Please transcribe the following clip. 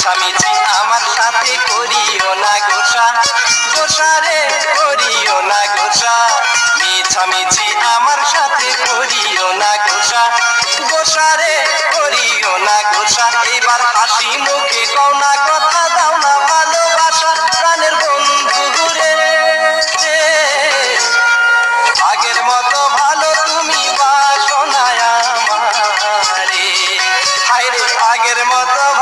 মিছামিছি আমার সাথে করিও না গোসা, গোসা রে করিও না গোসা। মিছামিছি আমার সাথে করিও না গোসা, গোসা রে করিও না গোসা। এবার হাসি মুখে কও না কথা